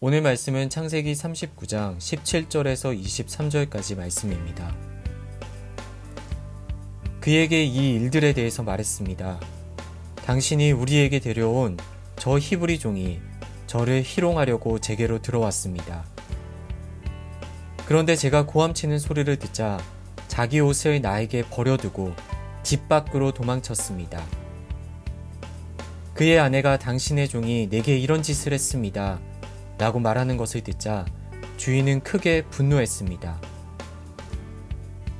오늘 말씀은 창세기 39장 17절에서 23절까지 말씀입니다. 그에게 이 일들에 대해서 말했습니다. 당신이 우리에게 데려온 저 히브리 종이 저를 희롱하려고 제게로 들어왔습니다. 그런데 제가 고함치는 소리를 듣자 자기 옷을 나에게 버려두고 집 밖으로 도망쳤습니다. 그의 아내가 당신의 종이 내게 이런 짓을 했습니다. 라고 말하는 것을 듣자 주인은 크게 분노했습니다.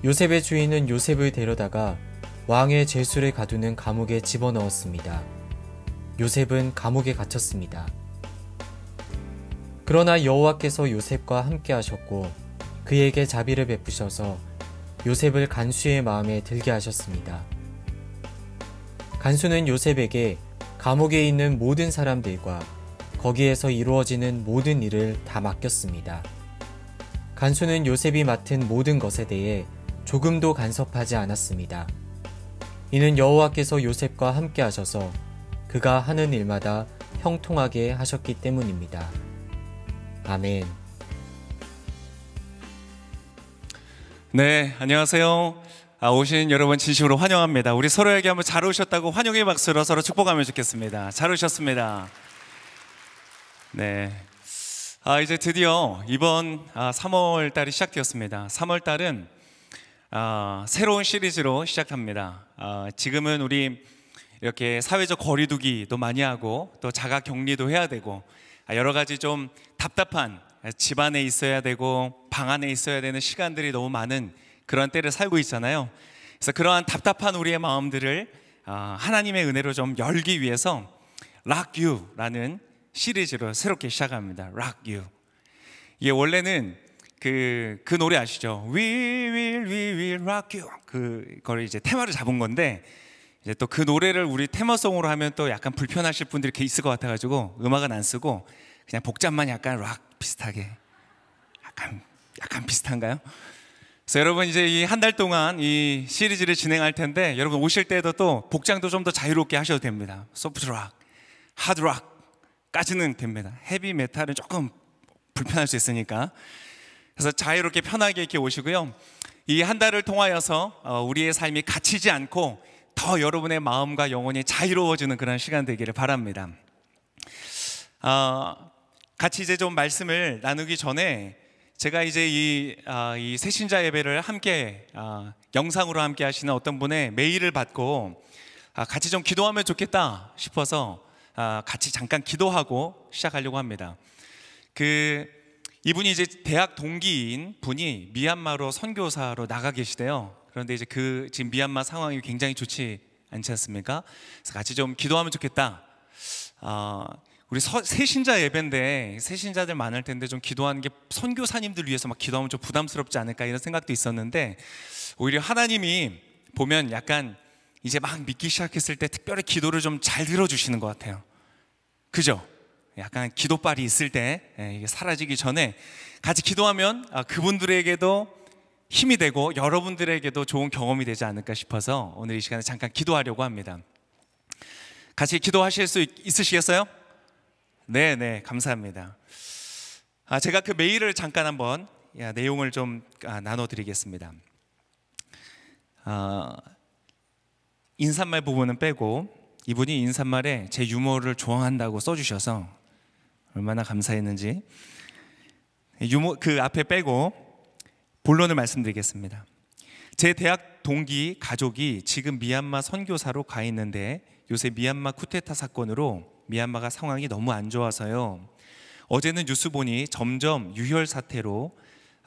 요셉의 주인은 요셉을 데려다가 왕의 죄수를 가두는 감옥에 집어넣었습니다. 요셉은 감옥에 갇혔습니다. 그러나 여호와께서 요셉과 함께 하셨고 그에게 자비를 베푸셔서 요셉을 간수의 마음에 들게 하셨습니다. 간수는 요셉에게 감옥에 있는 모든 사람들과 거기에서 이루어지는 모든 일을 다 맡겼습니다. 간수는 요셉이 맡은 모든 것에 대해 조금도 간섭하지 않았습니다. 이는 여호와께서 요셉과 함께 하셔서 그가 하는 일마다 형통하게 하셨기 때문입니다. 아멘. 네, 안녕하세요. 오신 여러분 진심으로 환영합니다. 우리 서로에게 한번 잘 오셨다고 환영의 박수로 서로 축복하면 좋겠습니다. 잘 오셨습니다. 네, 이제 드디어 이번 3월 달이 시작되었습니다. 3월 달은 새로운 시리즈로 시작합니다. 지금은 우리 이렇게 사회적 거리두기도 많이 하고 또 자가 격리도 해야 되고 여러 가지 좀 답답한 집 안에 있어야 되고 방 안에 있어야 되는 시간들이 너무 많은 그런 때를 살고 있잖아요. 그래서 그러한 답답한 우리의 마음들을 하나님의 은혜로 좀 열기 위해서 Rock You라는 시리즈로 새롭게 시작합니다. Rock You. 이게 원래는 그 노래 아시죠? We will rock you. 그걸 이제 테마를 잡은 건데 이제 또 그 노래를 우리 테마송으로 하면 또 약간 불편하실 분들이 이렇게 있을 것 같아가지고 음악은 안 쓰고 그냥 복잡만 약간 락 비슷하게 약간 비슷한가요? 그래서 여러분 이제 이 한 달 동안 이 시리즈를 진행할 텐데 여러분 오실 때도 또 복장도 좀 더 자유롭게 하셔도 됩니다. 소프트 락, 하드 락까지는 됩니다. 헤비 메탈은 조금 불편할 수 있으니까. 그래서 자유롭게 편하게 이렇게 오시고요. 이 한 달을 통하여서 우리의 삶이 갇히지 않고 더 여러분의 마음과 영혼이 자유로워지는 그런 시간 되기를 바랍니다. 같이 이제 좀 말씀을 나누기 전에 제가 이제 이 새신자 예배를 함께 영상으로 함께 하시는 어떤 분의 메일을 받고 같이 좀 기도하면 좋겠다 싶어서 같이 잠깐 기도하고 시작하려고 합니다. 이분이 이제 대학 동기인 분이 미얀마로 선교사로 나가 계시대요. 그런데 이제 지금 미얀마 상황이 굉장히 좋지 않지 않습니까? 그래서 같이 좀 기도하면 좋겠다. 우리 새신자 예배인데 새신자들 많을 텐데 좀 기도하는 게 선교사님들 위해서 막 기도하면 좀 부담스럽지 않을까 이런 생각도 있었는데 오히려 하나님이 보면 약간 이제 막 믿기 시작했을 때 특별히 기도를 좀 잘 들어주시는 것 같아요. 그죠? 약간 기도빨이 있을 때 이게 사라지기 전에 같이 기도하면 그분들에게도 힘이 되고 여러분들에게도 좋은 경험이 되지 않을까 싶어서 오늘 이 시간에 잠깐 기도하려고 합니다. 같이 기도하실 수 있으시겠어요? 네, 감사합니다. 제가 그 메일을 잠깐 한번 내용을 좀 나눠드리겠습니다. 인사말 부분은 빼고 이분이 인사말에 제 유머를 좋아한다고 써주셔서 얼마나 감사했는지 유머 그 앞에 빼고 본론을 말씀드리겠습니다. 제 대학 동기 가족이 지금 미얀마 선교사로 가 있는데 요새 미얀마 쿠데타 사건으로 미얀마가 상황이 너무 안 좋아서요. 어제는 뉴스 보니 점점 유혈 사태로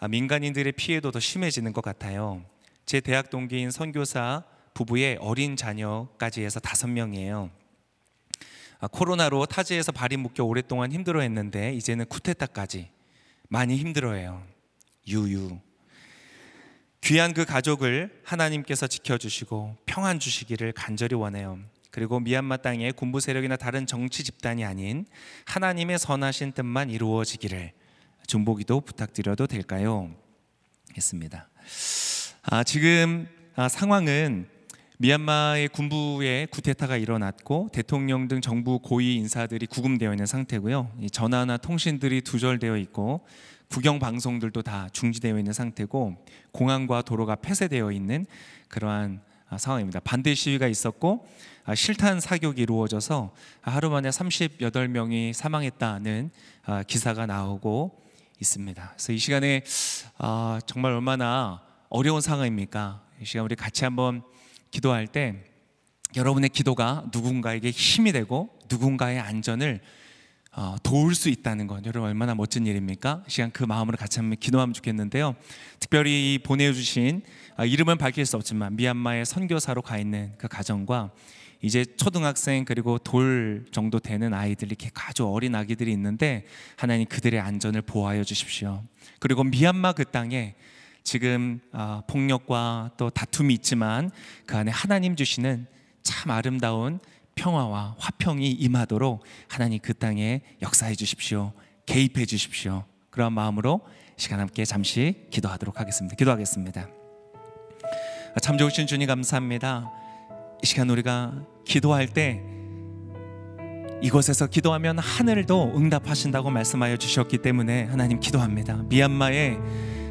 민간인들의 피해도 더 심해지는 것 같아요. 제 대학 동기인 선교사 부부의 어린 자녀까지 해서 5명이에요. 코로나로 타지에서 발이 묶여 오랫동안 힘들어했는데 이제는 쿠데타까지 많이 힘들어해요. 유유. 귀한 그 가족을 하나님께서 지켜주시고 평안 주시기를 간절히 원해요. 그리고 미얀마 땅에 군부 세력이나 다른 정치 집단이 아닌 하나님의 선하신 뜻만 이루어지기를 중보기도 부탁드려도 될까요? 했습니다. 지금 상황은 미얀마의 군부에 쿠데타가 일어났고 대통령 등 정부 고위 인사들이 구금되어 있는 상태고요. 이 전화나 통신들이 두절되어 있고 국영 방송들도 다 중지되어 있는 상태고 공항과 도로가 폐쇄되어 있는 그러한 상황입니다. 반대 시위가 있었고 실탄 사격이 이루어져서 하루 만에 38명이 사망했다는 기사가 나오고 있습니다. 그래서 이 시간에 정말 얼마나 어려운 상황입니까? 이 시간 우리 같이 한번 기도할 때 여러분의 기도가 누군가에게 힘이 되고 누군가의 안전을 도울 수 있다는 것, 여러분 얼마나 멋진 일입니까? 이 시간 그 마음으로 같이 한번 기도하면 좋겠는데요. 특별히 보내주신 이름은 밝힐 수 없지만 미얀마의 선교사로 가 있는 그 가정과 이제 초등학생 그리고 돌 정도 되는 아이들, 이렇게 아주 어린 아기들이 있는데 하나님 그들의 안전을 보호하여 주십시오. 그리고 미얀마 그 땅에 지금 폭력과 또 다툼이 있지만 그 안에 하나님 주시는 참 아름다운 평화와 화평이 임하도록 하나님 그 땅에 역사해 주십시오. 개입해 주십시오. 그런 마음으로 시간 함께 잠시 기도하도록 하겠습니다. 기도하겠습니다. 참 좋으신 주님 감사합니다. 이 시간 우리가 기도할 때 이곳에서 기도하면 하늘도 응답하신다고 말씀하여 주셨기 때문에 하나님 기도합니다. 미얀마에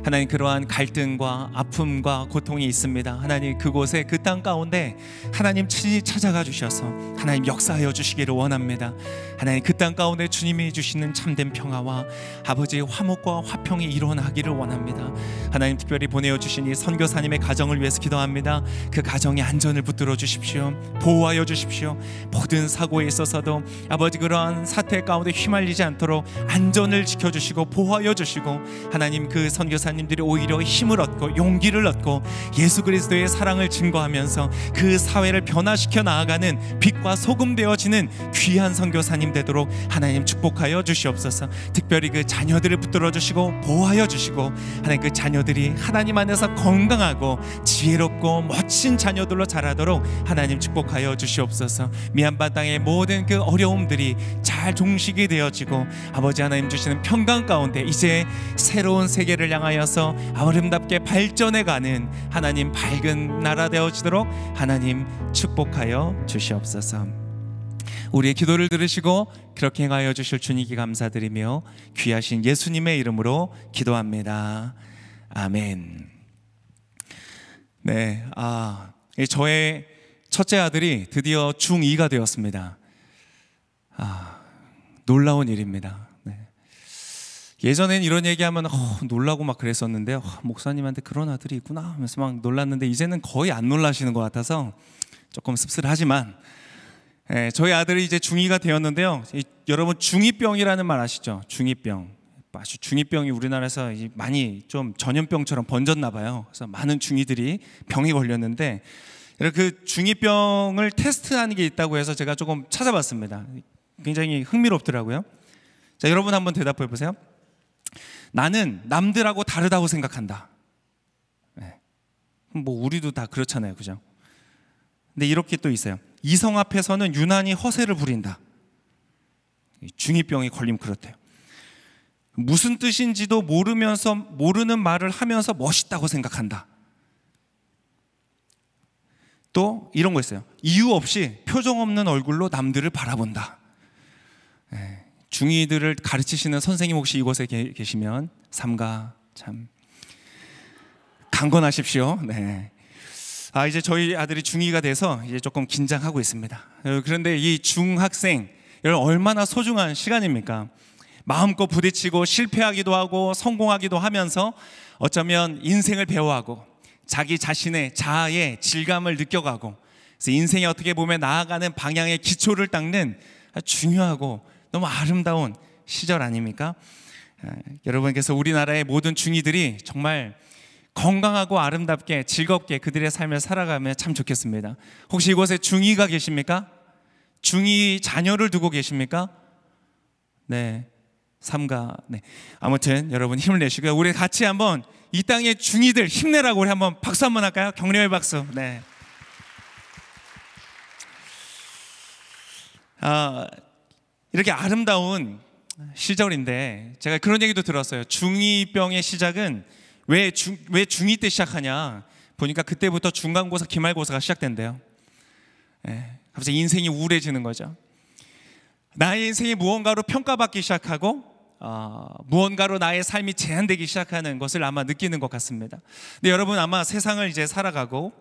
하나님 그러한 갈등과 아픔과 고통이 있습니다. 하나님 그곳에 그 땅 가운데 하나님 친히 찾아가 주셔서 하나님 역사하여 주시기를 원합니다. 하나님 그 땅 가운데 주님이 주시는 참된 평화와 아버지의 화목과 화평이 일어나기를 원합니다. 하나님 특별히 보내어 주신 이 선교사님의 가정을 위해서 기도합니다. 그 가정의 안전을 붙들어 주십시오. 보호하여 주십시오. 모든 사고에 있어서도 아버지 그러한 사태 가운데 휘말리지 않도록 안전을 지켜주시고 보호하여 주시고 하나님 그 선교사님들이 오히려 힘을 얻고 용기를 얻고 예수 그리스도의 사랑을 증거하면서 그 사회를 변화시켜 나아가는 빛과 소금 되어지는 귀한 선교사님 되도록 하나님 축복하여 주시옵소서. 특별히 그 자녀들을 붙들어 주시고 보호하여 주시고 하나님 그 자녀들이 하나님 안에서 건강하고 지혜롭고 멋진 자녀들로 자라도록 하나님 축복하여 주시옵소서. 미얀마 땅의 모든 그 어려움들이 잘 종식이 되어지고 아버지 하나님 주시는 평강 가운데 이제 새로운 세계를 향하여서 아름답게 발전해가는 하나님 밝은 나라 되어지도록 하나님 축복하여 주시옵소서. 우리의 기도를 들으시고 그렇게 행하여 주실 주님께 감사드리며 귀하신 예수님의 이름으로 기도합니다. 아멘. 네, 저의 첫째 아들이 드디어 중2가 되었습니다. 놀라운 일입니다. 네. 예전엔 이런 얘기하면 놀라고 막 그랬었는데 목사님한테 그런 아들이 있구나 하면서 막 놀랐는데 이제는 거의 안 놀라시는 것 같아서 조금 씁쓸하지만 저희 아들이 이제 중2가 되었는데요. 여러분 중2병이라는 말 아시죠? 중2병. 아주 중2병이 우리나라에서 많이 좀 전염병처럼 번졌나 봐요. 그래서 많은 중2들이 병에 걸렸는데 그 중2병을 테스트하는 게 있다고 해서 제가 조금 찾아봤습니다. 굉장히 흥미롭더라고요. 자, 여러분 한번 대답해 보세요. 나는 남들하고 다르다고 생각한다. 네. 뭐 우리도 다 그렇잖아요, 그죠? 근데 이렇게 또 있어요. 이성 앞에서는 유난히 허세를 부린다. 중2병이 걸리면 그렇대요. 무슨 뜻인지도 모르면서 모르는 말을 하면서 멋있다고 생각한다. 또 이런 거 있어요. 이유 없이 표정 없는 얼굴로 남들을 바라본다. 중2들을 가르치시는 선생님 혹시 이곳에 계시면 삼가 참 강건하십시오. 네. 이제 저희 아들이 중2가 돼서 이제 조금 긴장하고 있습니다. 그런데 이 중학생 여러분 얼마나 소중한 시간입니까? 마음껏 부딪히고 실패하기도 하고 성공하기도 하면서 어쩌면 인생을 배워하고 자기 자신의 자아의 질감을 느껴가고 그래서 인생이 어떻게 보면 나아가는 방향의 기초를 닦는 중요하고 너무 아름다운 시절 아닙니까? 여러분께서 우리나라의 모든 중2들이 정말 건강하고 아름답게 즐겁게 그들의 삶을 살아가면 참 좋겠습니다. 혹시 이곳에 중2가 계십니까? 중2 자녀를 두고 계십니까? 네, 삼가. 네. 아무튼 여러분 힘을 내시고요. 우리 같이 한번 이 땅의 중2들 힘내라고 우리 한번 박수 한번 할까요? 격려의 박수. 네. 이렇게 아름다운 시절인데 제가 그런 얘기도 들었어요. 중2병의 시작은 왜 중2 때 시작하냐? 보니까 그때부터 중간고사, 기말고사가 시작된대요. 갑자기 인생이 우울해지는 거죠. 나의 인생이 무언가로 평가받기 시작하고 무언가로 나의 삶이 제한되기 시작하는 것을 아마 느끼는 것 같습니다. 근데 여러분, 아마 세상을 이제 살아가고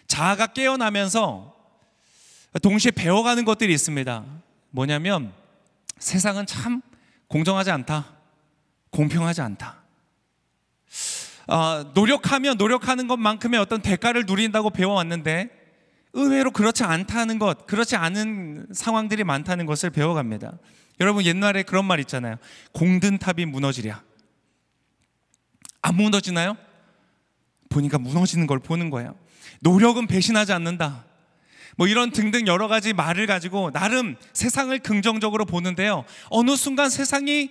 자아가 깨어나면서 동시에 배워가는 것들이 있습니다. 뭐냐면 세상은 참 공정하지 않다, 공평하지 않다. 노력하면 노력하는 것만큼의 어떤 대가를 누린다고 배워왔는데 의외로 그렇지 않다는 것, 그렇지 않은 상황들이 많다는 것을 배워갑니다. 여러분, 옛날에 그런 말 있잖아요. 공든 탑이 무너지랴. 안 무너지나요? 보니까 무너지는 걸 보는 거예요. 노력은 배신하지 않는다, 뭐 이런 등등 여러 가지 말을 가지고 나름 세상을 긍정적으로 보는데요, 어느 순간 세상이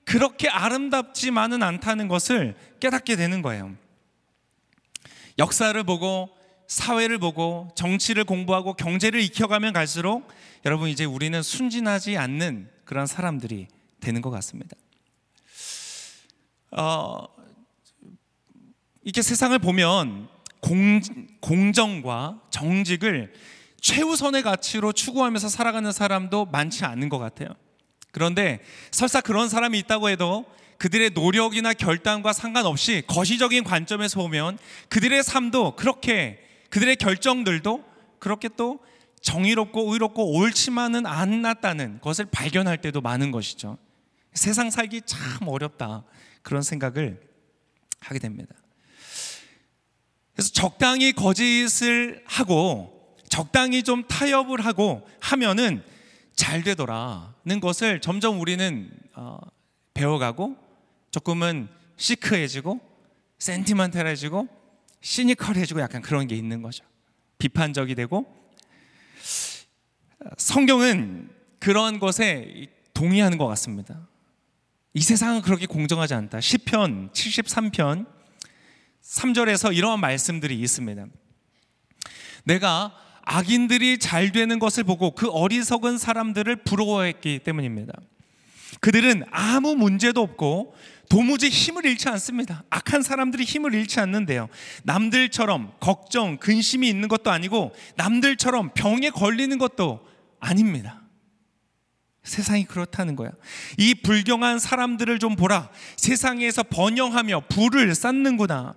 그렇게 아름답지만은 않다는 것을 깨닫게 되는 거예요. 역사를 보고 사회를 보고 정치를 공부하고 경제를 익혀가면 갈수록 여러분, 이제 우리는 순진하지 않는 그런 사람들이 되는 것 같습니다. 이렇게 세상을 보면 공정과 정직을 최우선의 가치로 추구하면서 살아가는 사람도 많지 않은 것 같아요. 그런데 설사 그런 사람이 있다고 해도 그들의 노력이나 결단과 상관없이 거시적인 관점에서 보면 그들의 삶도 그렇게, 그들의 결정들도 그렇게 또 정의롭고 의롭고 옳지만은 않았다는 것을 발견할 때도 많은 것이죠. 세상 살기 참 어렵다, 그런 생각을 하게 됩니다. 그래서 적당히 거짓을 하고 적당히 좀 타협을 하고 하면은 잘 되더라는 것을 점점 우리는 배워가고 조금은 시크해지고 센티멘탈해지고 시니컬해지고 약간 그런 게 있는 거죠. 비판적이 되고. 성경은 그런 것에 동의하는 것 같습니다. 이 세상은 그렇게 공정하지 않다. 시편 73편 3절에서 이러한 말씀들이 있습니다. 내가 악인들이 잘 되는 것을 보고 그 어리석은 사람들을 부러워했기 때문입니다. 그들은 아무 문제도 없고 도무지 힘을 잃지 않습니다. 악한 사람들이 힘을 잃지 않는데요, 남들처럼 걱정, 근심이 있는 것도 아니고 남들처럼 병에 걸리는 것도 아닙니다. 세상이 그렇다는 거야. 이 불경한 사람들을 좀 보라. 세상에서 번영하며 부를 쌓는구나.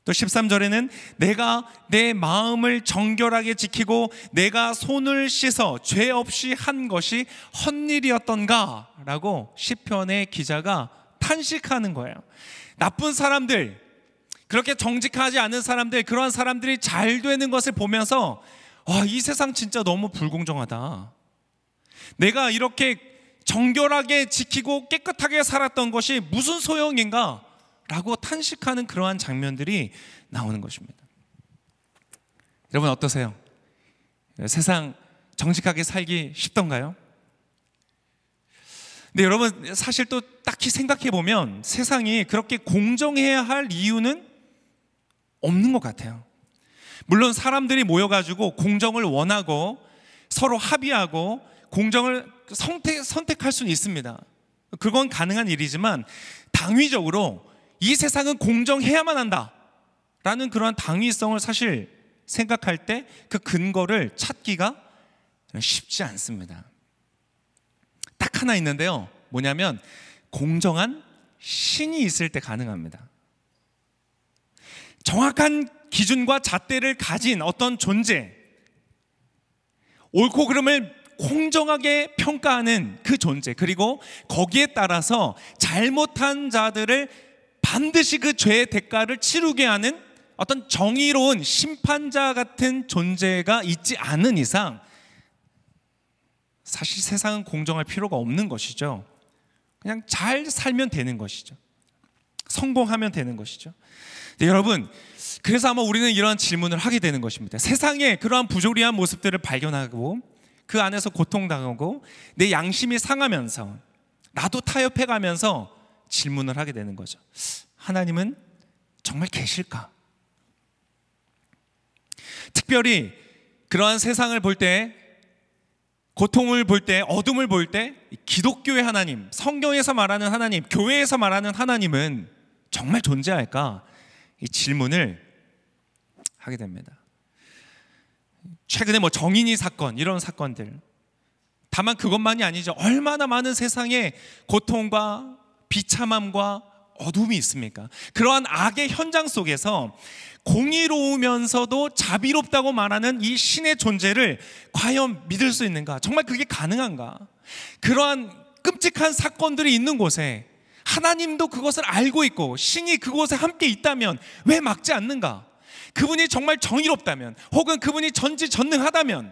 또 13절에는 내가 내 마음을 정결하게 지키고 내가 손을 씻어 죄 없이 한 것이 헛일이었던가 라고 시편의 기자가 탄식하는 거예요. 나쁜 사람들, 그렇게 정직하지 않은 사람들, 그러한 사람들이 잘 되는 것을 보면서 이 세상 진짜 너무 불공정하다. 내가 이렇게 정결하게 지키고 깨끗하게 살았던 것이 무슨 소용인가 라고 탄식하는 그러한 장면들이 나오는 것입니다. 여러분, 어떠세요? 세상 정직하게 살기 쉽던가요? 근데 여러분, 사실 또 딱히 생각해 보면 세상이 그렇게 공정해야 할 이유는 없는 것 같아요. 물론 사람들이 모여가지고 공정을 원하고 서로 합의하고 공정을 선택할 수는 있습니다. 그건 가능한 일이지만 당위적으로 이 세상은 공정해야만 한다라는 그러한 당위성을 사실 생각할 때 그 근거를 찾기가 쉽지 않습니다. 딱 하나 있는데요, 뭐냐면 공정한 신이 있을 때 가능합니다. 정확한 기준과 잣대를 가진 어떤 존재, 옳고 그름을 공정하게 평가하는 그 존재, 그리고 거기에 따라서 잘못한 자들을 반드시 그 죄의 대가를 치르게 하는 어떤 정의로운 심판자 같은 존재가 있지 않은 이상 사실 세상은 공정할 필요가 없는 것이죠. 그냥 잘 살면 되는 것이죠. 성공하면 되는 것이죠. 네, 여러분, 그래서 아마 우리는 이러한 질문을 하게 되는 것입니다. 세상에 그러한 부조리한 모습들을 발견하고 그 안에서 고통당하고 내 양심이 상하면서 나도 타협해가면서 질문을 하게 되는 거죠. 하나님은 정말 계실까? 특별히 그러한 세상을 볼 때, 고통을 볼 때, 어둠을 볼 때 기독교의 하나님, 성경에서 말하는 하나님, 교회에서 말하는 하나님은 정말 존재할까? 이 질문을 하게 됩니다. 최근에 뭐 정인이 사건, 이런 사건들, 다만 그것만이 아니죠. 얼마나 많은 세상에 고통과 비참함과 어둠이 있습니까? 그러한 악의 현장 속에서 공의로우면서도 자비롭다고 말하는 이 신의 존재를 과연 믿을 수 있는가? 정말 그게 가능한가? 그러한 끔찍한 사건들이 있는 곳에 하나님도 그것을 알고 있고 신이 그곳에 함께 있다면 왜 막지 않는가? 그분이 정말 정의롭다면, 혹은 그분이 전지전능하다면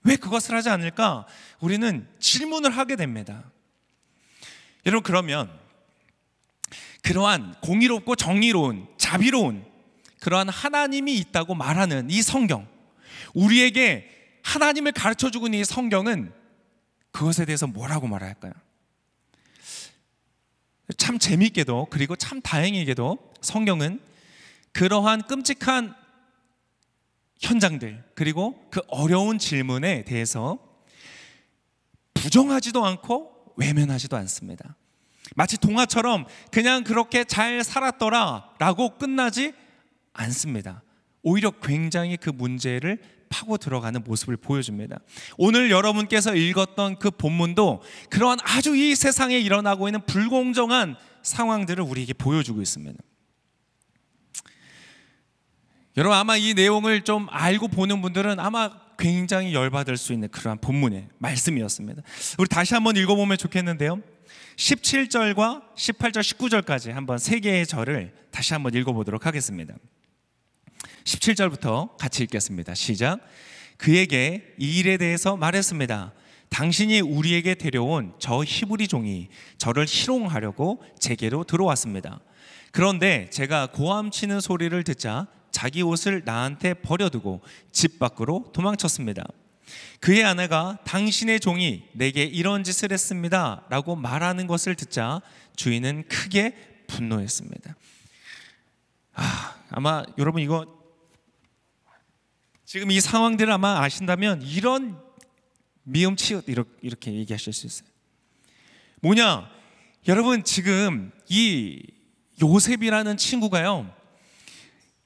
왜 그것을 하지 않을까? 우리는 질문을 하게 됩니다. 여러분, 그러면 그러한 공의롭고 정의로운, 자비로운 그러한 하나님이 있다고 말하는 이 성경, 우리에게 하나님을 가르쳐주고 있는 이 성경은 그것에 대해서 뭐라고 말할까요? 참 재미있게도, 그리고 참 다행히게도 성경은 그러한 끔찍한 현장들, 그리고 그 어려운 질문에 대해서 부정하지도 않고 외면하지도 않습니다. 마치 동화처럼 그냥 그렇게 잘 살았더라 라고 끝나지 않습니다. 오히려 굉장히 그 문제를 파고 들어가는 모습을 보여줍니다. 오늘 여러분께서 읽었던 그 본문도 그러한 아주 이 세상에 일어나고 있는 불공정한 상황들을 우리에게 보여주고 있습니다. 여러분, 아마 이 내용을 좀 알고 보는 분들은 아마 굉장히 열받을 수 있는 그러한 본문의 말씀이었습니다. 우리 다시 한번 읽어보면 좋겠는데요, 17절과 18절, 19절까지 한번 세 개의 절을 다시 한번 읽어보도록 하겠습니다. 17절부터 같이 읽겠습니다. 시작. 그에게 이 일에 대해서 말했습니다. 당신이 우리에게 데려온 저 히브리 종이 저를 희롱하려고 제게로 들어왔습니다. 그런데 제가 고함치는 소리를 듣자 자기 옷을 나한테 버려두고 집 밖으로 도망쳤습니다. 그의 아내가 당신의 종이 내게 이런 짓을 했습니다 라고 말하는 것을 듣자 주인은 크게 분노했습니다. 아마 여러분, 이거 지금 이 상황들을 아마 아신다면 이런 미음치읓 이렇게 얘기하실 수 있어요. 뭐냐, 여러분, 지금 이 요셉이라는 친구가요,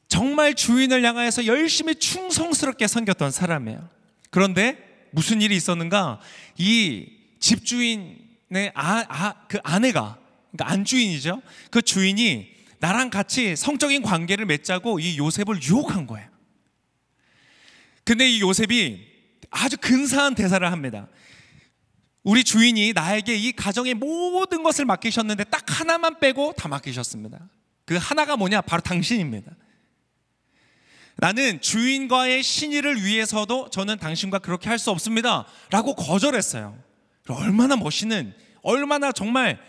정말 주인을 향하여서 열심히 충성스럽게 섬겼던 사람이에요. 그런데 무슨 일이 있었는가? 이 집주인의 그 아내가, 그러니까 안주인이죠, 그 주인이 나랑 같이 성적인 관계를 맺자고 이 요셉을 유혹한 거예요. 근데 이 요셉이 아주 근사한 대사를 합니다. 우리 주인이 나에게 이 가정의 모든 것을 맡기셨는데 딱 하나만 빼고 다 맡기셨습니다. 그 하나가 뭐냐? 바로 당신입니다. 나는 주인과의 신의를 위해서도 저는 당신과 그렇게 할 수 없습니다 라고 거절했어요. 얼마나 멋있는, 얼마나 정말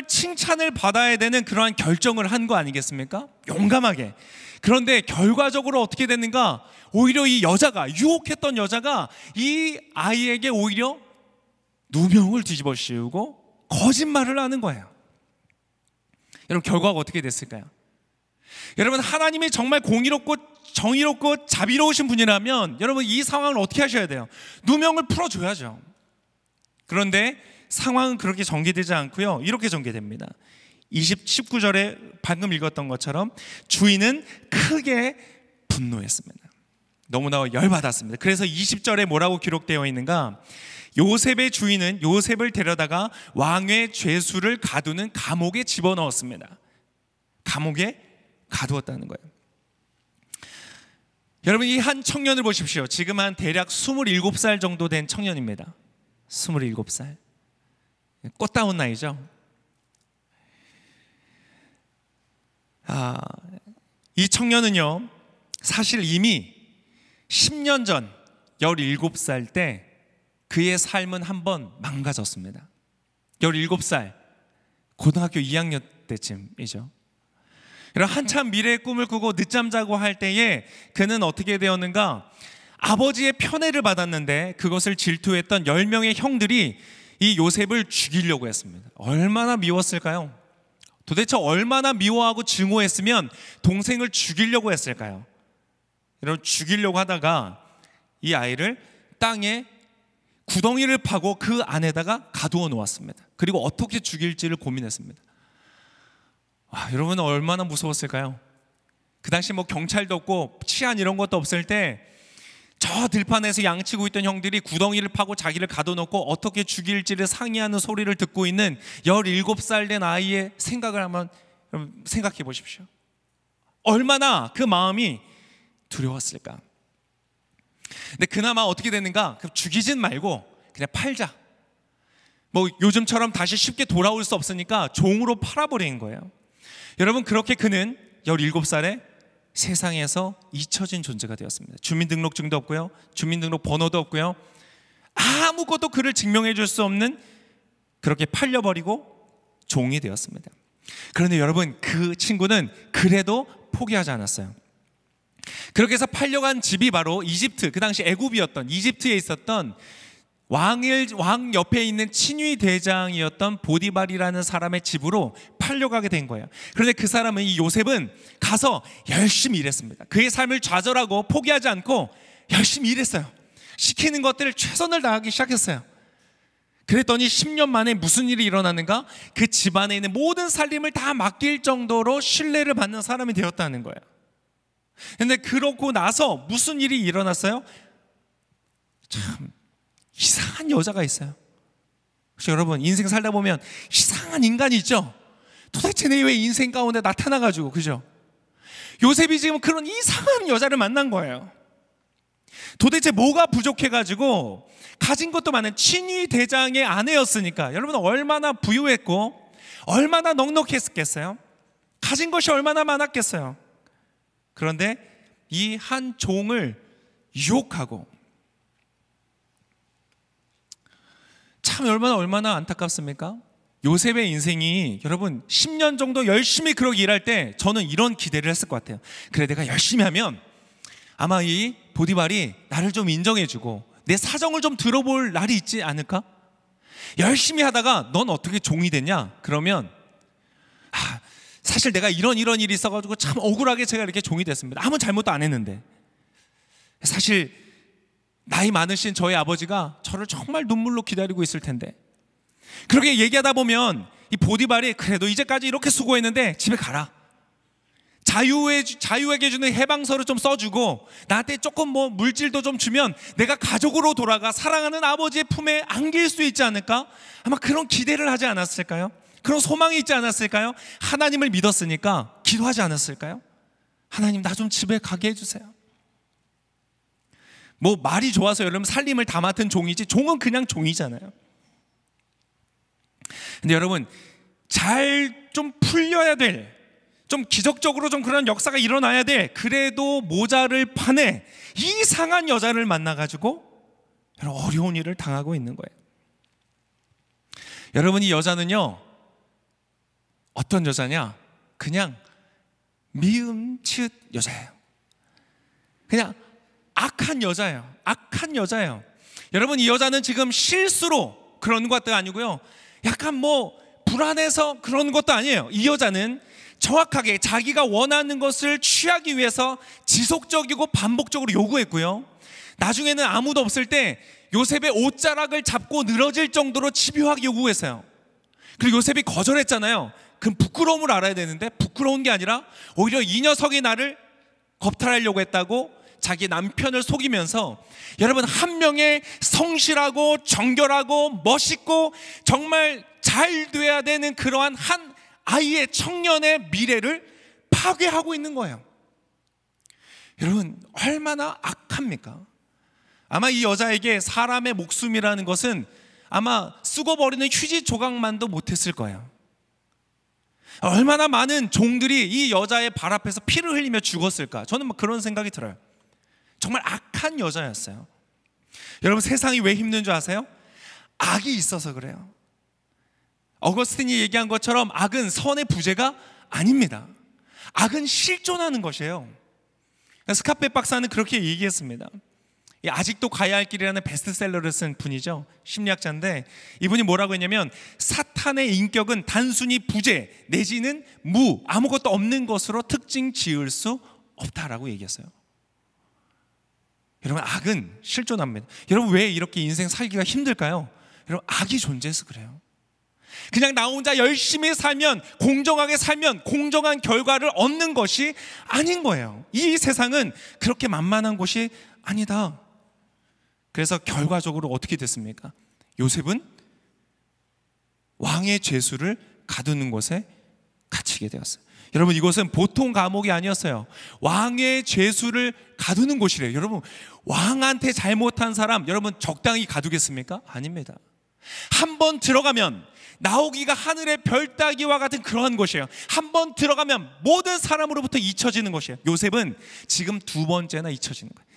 칭찬을 받아야 되는 그러한 결정을 한 거 아니겠습니까? 용감하게. 그런데 결과적으로 어떻게 됐는가? 오히려 이 여자가, 유혹했던 여자가 이 아이에게 오히려 누명을 뒤집어 씌우고 거짓말을 하는 거예요. 여러분, 결과가 어떻게 됐을까요? 여러분, 하나님이 정말 공의롭고 정의롭고 자비로우신 분이라면 여러분, 이 상황을 어떻게 하셔야 돼요? 누명을 풀어줘야죠. 그런데 상황은 그렇게 전개되지 않고요, 이렇게 전개됩니다. 19절에 방금 읽었던 것처럼 주인은 크게 분노했습니다. 너무나 열받았습니다. 그래서 20절에 뭐라고 기록되어 있는가? 요셉의 주인은 요셉을 데려다가 왕의 죄수를 가두는 감옥에 집어넣었습니다. 감옥에 가두었다는 거예요. 여러분, 이 한 청년을 보십시오. 지금 한 대략 27살 정도 된 청년입니다. 27살. 꽃다운 나이죠. 이 청년은요, 사실 이미 10년 전 17살 때 그의 삶은 한번 망가졌습니다. 17살, 고등학교 2학년 때쯤이죠. 한참 미래의 꿈을 꾸고 늦잠 자고 할 때에 그는 어떻게 되었는가? 아버지의 편애를 받았는데 그것을 질투했던 10명의 형들이 이 요셉을 죽이려고 했습니다. 얼마나 미웠을까요? 도대체 얼마나 미워하고 증오했으면 동생을 죽이려고 했을까요? 여러분, 죽이려고 하다가 이 아이를 땅에 구덩이를 파고 그 안에다가 가두어 놓았습니다. 그리고 어떻게 죽일지를 고민했습니다. 여러분, 얼마나 무서웠을까요? 그 당시 뭐 경찰도 없고 치안 이런 것도 없을 때 저 들판에서 양치고 있던 형들이 구덩이를 파고 자기를 가둬놓고 어떻게 죽일지를 상의하는 소리를 듣고 있는 17살 된 아이의 생각을 한번 생각해 보십시오. 얼마나 그 마음이 두려웠을까. 근데 그나마 어떻게 됐는가? 죽이진 말고 그냥 팔자. 뭐 요즘처럼 다시 쉽게 돌아올 수 없으니까 종으로 팔아버린 거예요. 여러분, 그렇게 그는 17살에 세상에서 잊혀진 존재가 되었습니다. 주민등록증도 없고요, 주민등록 번호도 없고요, 아무것도 그를 증명해 줄 수 없는, 그렇게 팔려버리고 종이 되었습니다. 그런데 여러분, 그 친구는 그래도 포기하지 않았어요. 그렇게 해서 팔려간 집이 바로 이집트, 그 당시 애굽이었던 이집트에 있었던 왕 옆에 있는 친위 대장이었던 보디발이라는 사람의 집으로 팔려가게 된 거예요. 그런데 그 사람은, 이 요셉은 가서 열심히 일했습니다. 그의 삶을 좌절하고 포기하지 않고 열심히 일했어요. 시키는 것들을 최선을 다하기 시작했어요. 그랬더니 10년 만에 무슨 일이 일어났는가? 그 집안에 있는 모든 살림을 다 맡길 정도로 신뢰를 받는 사람이 되었다는 거예요. 그런데 그러고 나서 무슨 일이 일어났어요? 참 이상한 여자가 있어요. 혹시 여러분, 인생 살다 보면 이상한 인간이 있죠? 도대체 내 왜 인생 가운데 나타나가지고, 그죠? 요셉이 지금 그런 이상한 여자를 만난 거예요. 도대체 뭐가 부족해가지고, 가진 것도 많은 친위 대장의 아내였으니까, 여러분 얼마나 부유했고 얼마나 넉넉했겠어요? 가진 것이 얼마나 많았겠어요? 그런데 이 한 종을 유혹하고, 참 얼마나 안타깝습니까? 요셉의 인생이, 여러분 10년 정도 열심히 그렇게 일할 때 저는 이런 기대를 했을 것 같아요. 그래, 내가 열심히 하면 아마 이 보디발이 나를 좀 인정해주고 내 사정을 좀 들어볼 날이 있지 않을까? 열심히 하다가 넌 어떻게 종이 됐냐? 그러면 사실 내가 이런 일이 있어가지고 참 억울하게 제가 이렇게 종이 됐습니다. 아무 잘못도 안 했는데, 사실 나이 많으신 저희 아버지가 저를 정말 눈물로 기다리고 있을 텐데. 그렇게 얘기하다 보면 이 보디발이, 그래도 이제까지 이렇게 수고했는데 집에 가라, 자유에게 주는 해방서를 좀 써주고 나한테 조금 뭐 물질도 좀 주면 내가 가족으로 돌아가 사랑하는 아버지의 품에 안길 수 있지 않을까? 아마 그런 기대를 하지 않았을까요? 그런 소망이 있지 않았을까요? 하나님을 믿었으니까 기도하지 않았을까요? 하나님, 나 좀 집에 가게 해주세요. 뭐 말이 좋아서 여러분 살림을 다 맡은 종이지, 종은 그냥 종이잖아요. 근데 여러분, 잘 좀 풀려야 될, 좀 기적적으로 좀 그런 역사가 일어나야 될, 그래도 모자를 파내 이상한 여자를 만나가지고 어려운 일을 당하고 있는 거예요. 여러분, 이 여자는요, 어떤 여자냐? 그냥 미음치읒 여자예요. 그냥 악한 여자예요. 악한 여자예요. 여러분, 이 여자는 지금 실수로 그런 것도 아니고요, 약간 뭐 불안해서 그런 것도 아니에요. 이 여자는 정확하게 자기가 원하는 것을 취하기 위해서 지속적이고 반복적으로 요구했고요, 나중에는 아무도 없을 때 요셉의 옷자락을 잡고 늘어질 정도로 집요하게 요구했어요. 그리고 요셉이 거절했잖아요. 그럼 부끄러움을 알아야 되는데, 부끄러운 게 아니라 오히려 이 녀석이 나를 겁탈하려고 했다고 자기 남편을 속이면서, 여러분, 한 명의 성실하고 정결하고 멋있고 정말 잘 돼야 되는 그러한 한 아이의, 청년의 미래를 파괴하고 있는 거예요. 여러분, 얼마나 악합니까? 아마 이 여자에게 사람의 목숨이라는 것은 아마 쓰고 버리는 휴지 조각만도 못했을 거예요. 얼마나 많은 종들이 이 여자의 발 앞에서 피를 흘리며 죽었을까? 저는 그런 생각이 들어요. 정말 악한 여자였어요. 여러분, 세상이 왜 힘든 줄 아세요? 악이 있어서 그래요. 어거스틴이 얘기한 것처럼 악은 선의 부재가 아닙니다. 악은 실존하는 것이에요. 스카페 박사는 그렇게 얘기했습니다. 아직도 가야 할 길이라는 베스트셀러를 쓴 분이죠. 심리학자인데, 이분이 뭐라고 했냐면, 사탄의 인격은 단순히 부재 내지는 아무것도 없는 것으로 특징 지을 수 없다라고 얘기했어요. 여러분, 악은 실존합니다. 여러분, 왜 이렇게 인생 살기가 힘들까요? 여러분, 악이 존재해서 그래요. 그냥 나 혼자 열심히 살면, 공정하게 살면 공정한 결과를 얻는 것이 아닌 거예요. 이 세상은 그렇게 만만한 곳이 아니다. 그래서 결과적으로 어떻게 됐습니까? 요셉은 왕의 죄수를 가두는 곳에 갇히게 되었어요. 여러분, 이곳은 보통 감옥이 아니었어요. 왕의 죄수를 가두는 곳이래요. 여러분, 왕한테 잘못한 사람 여러분 적당히 가두겠습니까? 아닙니다. 한번 들어가면 나오기가 하늘의 별 따기와 같은 그러한 곳이에요. 한번 들어가면 모든 사람으로부터 잊혀지는 것이에요. 요셉은 지금 두 번째나 잊혀지는 거예요.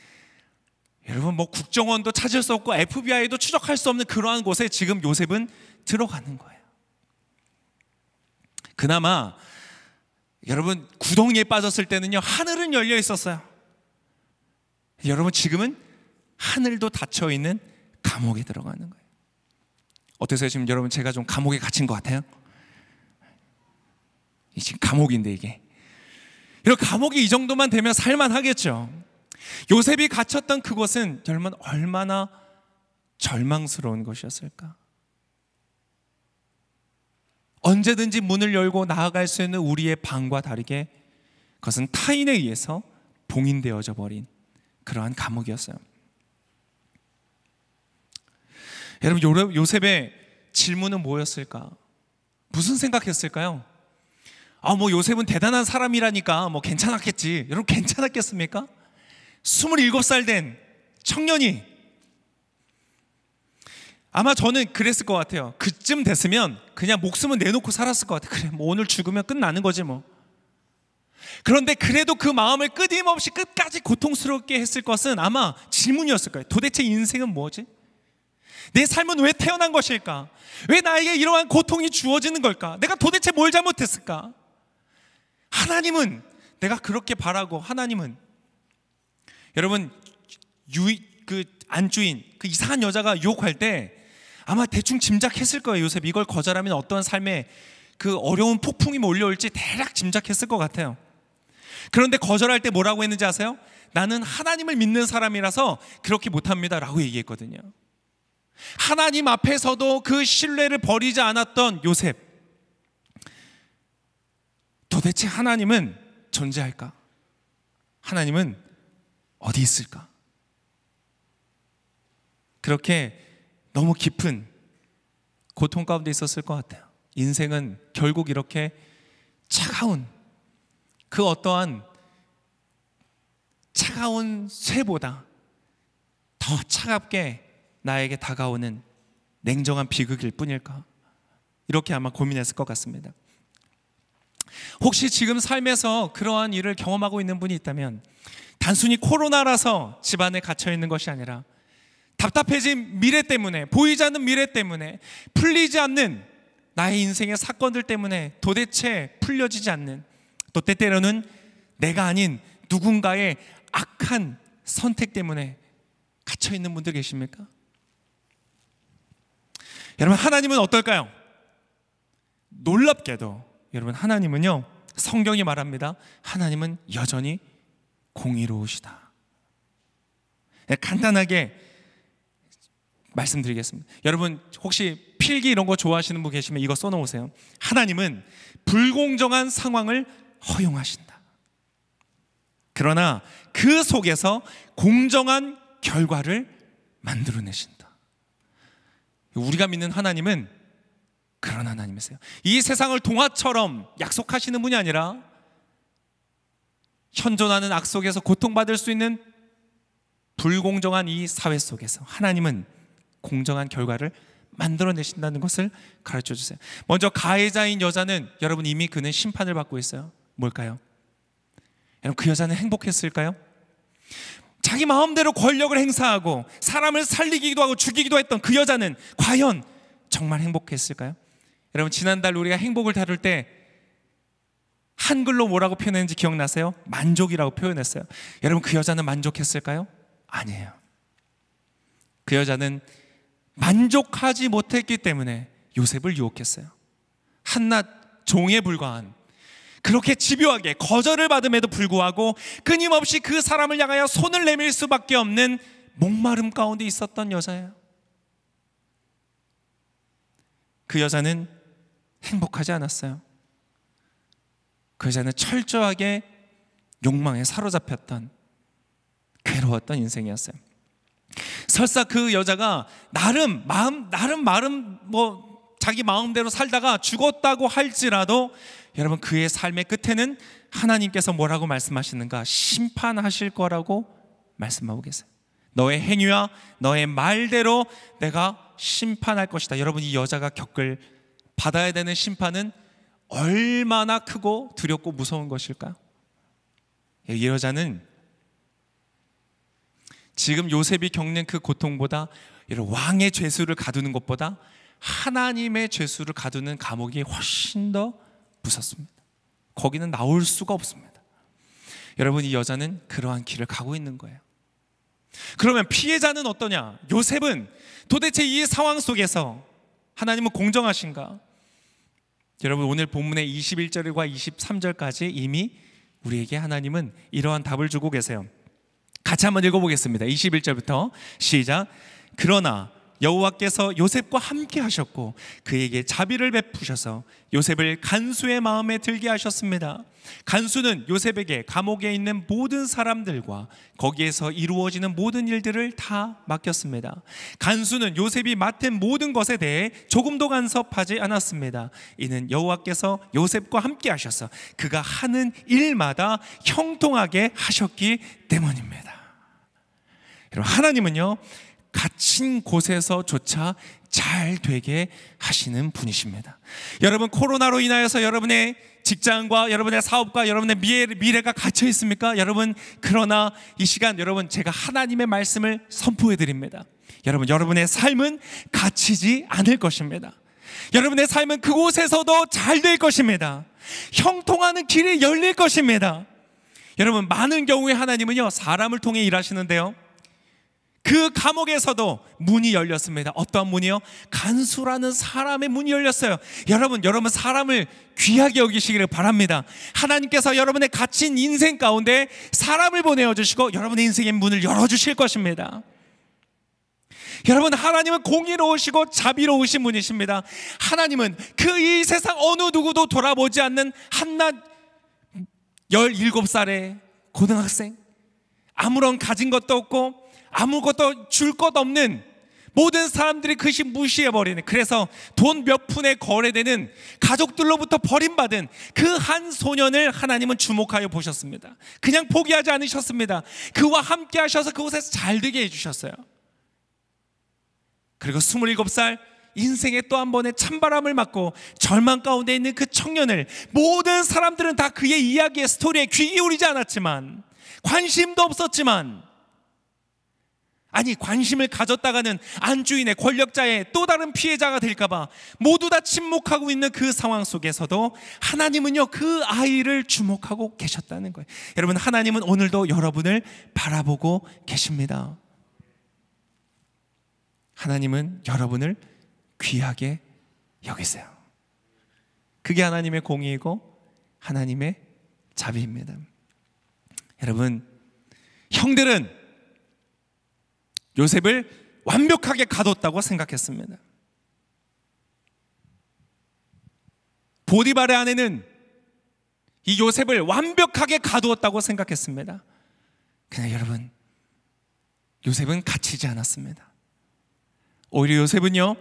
여러분, 뭐 국정원도 찾을 수 없고 FBI도 추적할 수 없는 그러한 곳에 지금 요셉은 들어가는 거예요. 그나마 여러분, 구덩이에 빠졌을 때는요, 하늘은 열려 있었어요. 여러분, 지금은 하늘도 닫혀 있는 감옥에 들어가는 거예요. 어떠세요? 지금 여러분, 제가 좀 감옥에 갇힌 것 같아요? 지금 감옥인데 이게. 이런 감옥이 이 정도만 되면 살만하겠죠. 요셉이 갇혔던 그곳은 여러분 얼마나 절망스러운 것이었을까? 언제든지 문을 열고 나아갈 수 있는 우리의 방과 다르게 그것은 타인에 의해서 봉인되어져 버린 그러한 감옥이었어요. 여러분, 요셉의 질문은 뭐였을까? 무슨 생각했을까요? 뭐 요셉은 대단한 사람이라니까 뭐 괜찮았겠지. 여러분, 괜찮았겠습니까? 27살 된 청년이, 아마 저는 그랬을 것 같아요. 그쯤 됐으면 그냥 목숨은 내놓고 살았을 것 같아요. 그래, 뭐 오늘 죽으면 끝나는 거지 뭐. 그런데 그래도 그 마음을 끊임없이 끝까지 고통스럽게 했을 것은 아마 질문이었을 거예요. 도대체 인생은 뭐지? 내 삶은 왜 태어난 것일까? 왜 나에게 이러한 고통이 주어지는 걸까? 내가 도대체 뭘 잘못했을까? 하나님은, 내가 그렇게 바라고 하나님은, 여러분, 그 안주인, 그 이상한 여자가 유혹할 때 아마 대충 짐작했을 거예요. 요셉 이걸 거절하면 어떤 삶에 그 어려운 폭풍이 몰려올지 대략 짐작했을 것 같아요. 그런데 거절할 때 뭐라고 했는지 아세요? 나는 하나님을 믿는 사람이라서 그렇게 못합니다 라고 얘기했거든요. 하나님 앞에서도 그 신뢰를 버리지 않았던 요셉, 도대체 하나님은 존재할까? 하나님은 어디 있을까? 그렇게 너무 깊은 고통 가운데 있었을 것 같아요. 인생은 결국 이렇게 차가운, 그 어떠한 차가운 쇠보다 더 차갑게 나에게 다가오는 냉정한 비극일 뿐일까? 이렇게 아마 고민했을 것 같습니다. 혹시 지금 삶에서 그러한 일을 경험하고 있는 분이 있다면, 단순히 코로나라서 집안에 갇혀 있는 것이 아니라 답답해진 미래 때문에, 보이지 않는 미래 때문에, 풀리지 않는 나의 인생의 사건들 때문에 도대체 풀려지지 않는, 또 때때로는 내가 아닌 누군가의 악한 선택 때문에 갇혀 있는 분들 계십니까? 여러분, 하나님은 어떨까요? 놀랍게도 여러분, 하나님은요, 성경이 말합니다. 하나님은 여전히 공의로우시다. 간단하게 말씀드리겠습니다. 여러분, 혹시 필기 이런 거 좋아하시는 분 계시면 이거 써놓으세요. 하나님은 불공정한 상황을 허용하신다. 그러나 그 속에서 공정한 결과를 만들어내신다. 우리가 믿는 하나님은 그런 하나님이세요. 이 세상을 동화처럼 약속하시는 분이 아니라 현존하는 악 속에서 고통받을 수 있는 불공정한 이 사회 속에서 하나님은 공정한 결과를 만들어내신다는 것을 가르쳐 주세요. 먼저 가해자인 여자는, 여러분, 이미 그는 심판을 받고 있어요. 뭘까요? 여러분, 그 여자는 행복했을까요? 자기 마음대로 권력을 행사하고 사람을 살리기도 하고 죽이기도 했던 그 여자는 과연 정말 행복했을까요? 여러분, 지난달 우리가 행복을 다룰 때 한글로 뭐라고 표현했는지 기억나세요? 만족이라고 표현했어요. 여러분, 그 여자는 만족했을까요? 아니에요. 그 여자는 만족하지 못했기 때문에 요셉을 유혹했어요. 한낱 종에 불과한, 그렇게 집요하게 거절을 받음에도 불구하고 끊임없이 그 사람을 향하여 손을 내밀 수밖에 없는 목마름 가운데 있었던 여자예요. 그 여자는 행복하지 않았어요. 그 여자는 철저하게 욕망에 사로잡혔던 괴로웠던 인생이었어요. 설사 그 여자가 나름 자기 마음대로 살다가 죽었다고 할지라도 여러분 그의 삶의 끝에는 하나님께서 뭐라고 말씀하시는가? 심판하실 거라고 말씀하고 계세요. 너의 행위와 너의 말대로 내가 심판할 것이다. 여러분 이 여자가 받아야 되는 심판은 얼마나 크고 두렵고 무서운 것일까요? 이 여자는 지금 요셉이 겪는 그 고통보다 이런 왕의 죄수를 가두는 것보다 하나님의 죄수를 가두는 감옥이 훨씬 더 무섭습니다. 거기는 나올 수가 없습니다. 여러분 이 여자는 그러한 길을 가고 있는 거예요. 그러면 피해자는 어떠냐? 요셉은 도대체 이 상황 속에서 하나님은 공정하신가? 여러분 오늘 본문의 21절과 23절까지 이미 우리에게 하나님은 이러한 답을 주고 계세요. 같이 한번 읽어보겠습니다. 21절부터 시작. 그러나 여호와께서 요셉과 함께 하셨고 그에게 자비를 베푸셔서 요셉을 간수의 마음에 들게 하셨습니다. 간수는 요셉에게 감옥에 있는 모든 사람들과 거기에서 이루어지는 모든 일들을 다 맡겼습니다. 간수는 요셉이 맡은 모든 것에 대해 조금도 간섭하지 않았습니다. 이는 여호와께서 요셉과 함께 하셔서 그가 하는 일마다 형통하게 하셨기 때문입니다. 여러분 하나님은요 갇힌 곳에서조차 잘 되게 하시는 분이십니다. 여러분 코로나로 인하여서 여러분의 직장과 여러분의 사업과 여러분의 미래가 갇혀 있습니까? 여러분 그러나 이 시간 여러분 제가 하나님의 말씀을 선포해 드립니다. 여러분의 삶은 갇히지 않을 것입니다. 여러분의 삶은 그곳에서도 잘 될 것입니다. 형통하는 길이 열릴 것입니다. 여러분 많은 경우에 하나님은요 사람을 통해 일하시는데요 그 감옥에서도 문이 열렸습니다. 어떠한 문이요? 간수라는 사람의 문이 열렸어요. 여러분 사람을 귀하게 여기시기를 바랍니다. 하나님께서 여러분의 갇힌 인생 가운데 사람을 보내주시고 여러분의 인생의 문을 열어주실 것입니다. 여러분 하나님은 공의로우시고 자비로우신 분이십니다. 하나님은 그 이 세상 어느 누구도 돌아보지 않는 한낱 17살의 고등학생, 아무런 가진 것도 없고 아무것도 줄 것 없는 모든 사람들이 그것이 무시해버리는, 그래서 돈 몇 푼에 거래되는 가족들로부터 버림받은 그 한 소년을 하나님은 주목하여 보셨습니다. 그냥 포기하지 않으셨습니다. 그와 함께 하셔서 그곳에서 잘 되게 해주셨어요. 그리고 27살 인생의 또 한 번의 찬바람을 맞고 절망 가운데 있는 그 청년을 모든 사람들은 다 그의 이야기의 스토리에 귀 기울이지 않았지만, 관심도 없었지만, 아니 관심을 가졌다가는 안주인의 권력자의 또 다른 피해자가 될까봐 모두 다 침묵하고 있는 그 상황 속에서도 하나님은요 그 아이를 주목하고 계셨다는 거예요. 여러분 하나님은 오늘도 여러분을 바라보고 계십니다. 하나님은 여러분을 귀하게 여기세요. 그게 하나님의 공의이고 하나님의 자비입니다. 여러분 형들은 요셉을 완벽하게 가뒀다고 생각했습니다. 보디발의 아내는 이 요셉을 완벽하게 가두었다고 생각했습니다. 그러나 여러분 요셉은 갇히지 않았습니다. 오히려 요셉은요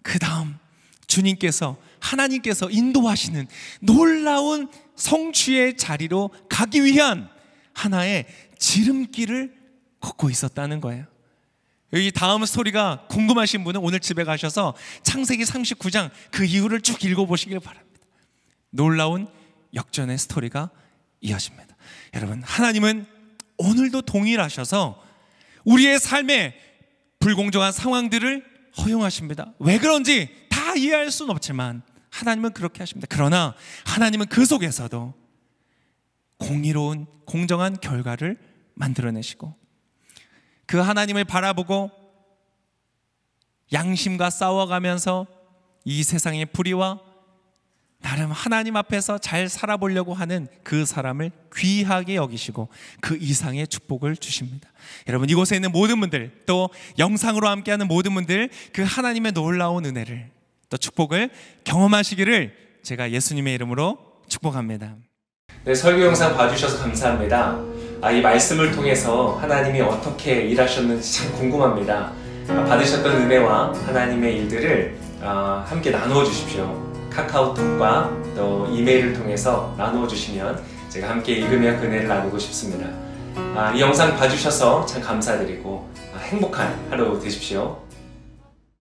그 다음 주님께서 하나님께서 인도하시는 놀라운 성취의 자리로 가기 위한 하나의 지름길을 걷고 있었다는 거예요. 이 다음 스토리가 궁금하신 분은 오늘 집에 가셔서 창세기 39장 그 이후를 쭉 읽어보시길 바랍니다. 놀라운 역전의 스토리가 이어집니다. 여러분 하나님은 오늘도 동일하셔서 우리의 삶에 불공정한 상황들을 허용하십니다. 왜 그런지 다 이해할 수는 없지만 하나님은 그렇게 하십니다. 그러나 하나님은 그 속에서도 공의로운 공정한 결과를 만들어내시고 그 하나님을 바라보고 양심과 싸워가면서 이 세상의 불의와 나름 하나님 앞에서 잘 살아보려고 하는 그 사람을 귀하게 여기시고 그 이상의 축복을 주십니다. 여러분 이곳에 있는 모든 분들, 또 영상으로 함께하는 모든 분들, 그 하나님의 놀라운 은혜를, 또 축복을 경험하시기를 제가 예수님의 이름으로 축복합니다. 네, 설교 영상 봐주셔서 감사합니다. 이 말씀을 통해서 하나님이 어떻게 일하셨는지 참 궁금합니다. 받으셨던 은혜와 하나님의 일들을 함께 나누어 주십시오. 카카오톡과 또 이메일을 통해서 나누어 주시면 제가 함께 읽으며 그 은혜를 나누고 싶습니다. 이 영상 봐주셔서 참 감사드리고 행복한 하루 되십시오.